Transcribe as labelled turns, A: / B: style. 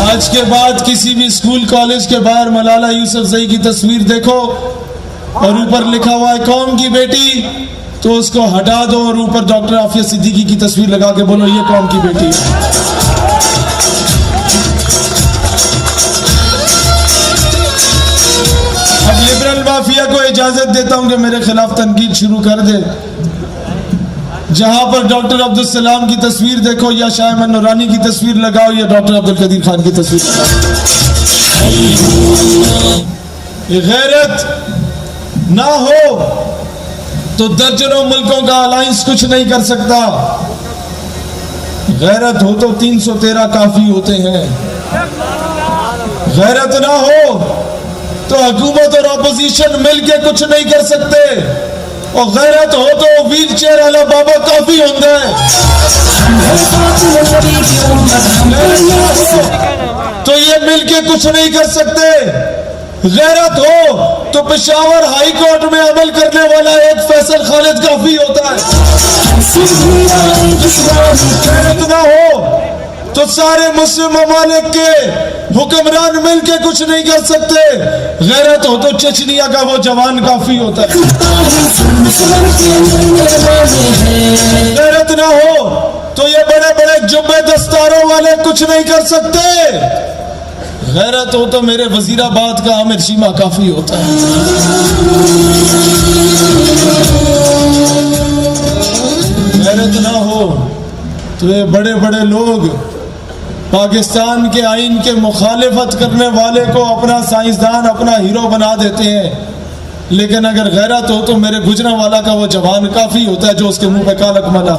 A: آج کے بعد کسی بھی اسکول کالج کے باہر ملالہ یوسفزئی کی تصویر دیکھو اور اوپر لکھا ہوا ہے قوم کی بیٹی، تو اس کو ہٹا دو اور اوپر ڈاکٹر عافیہ صدیقی کی تصویر لگا کے بولو یہ قوم کی بیٹی ہے۔ اب لبرل مافیا کو اجازت دیتا ہوں کہ میرے خلاف تنقید شروع کر دے۔ جہاں پر ڈاکٹر عبدالسلام کی تصویر دیکھو یا شاہ احمد نورانی کی تصویر لگاؤ یا ڈاکٹر عبدالقدیر خان کی تصویر لگاؤ۔ غیرت نہ ہو تو درجنوں ملکوں کا الائنس کچھ نہیں کر سکتا، غیرت ہو تو 313 کافی ہوتے ہیں۔ غیرت نہ ہو تو حکومت اور اپوزیشن مل کے کچھ نہیں کر سکتے، اور غیرت ہو تو ویل چیئر والا بابا کافی ہوں گے۔ تو یہ مل کے کچھ نہیں کر سکتے۔ غیرت ہو تو پشاور ہائی کورٹ میں عمل کرنے والا ایک فیصل خالد کافی ہوتا ہے۔ غیرت نہ ہو تو سارے مسلم ممالک کے حکمران مل کے کچھ نہیں کر سکتے۔ غیرت ہو تو چچنیا کا وہ جوان کافی ہوتا ہے۔ غیرت نہ ہو تو یہ بڑے بڑے جبے دستاروں والے کچھ نہیں کر سکتے۔ غیرت ہو تو میرے وزیر آباد کا عامر شیما کافی ہوتا ہے۔ غیرت نہ ہو تو یہ بڑے بڑے لوگ پاکستان کے آئین کے مخالفت کرنے والے کو اپنا سائنسدان اپنا ہیرو بنا دیتے ہیں، لیکن اگر غیرت ہو تو میرے گجرا والا کا وہ جوان کافی ہوتا ہے جو اس کے منہ پہ کالک ملا۔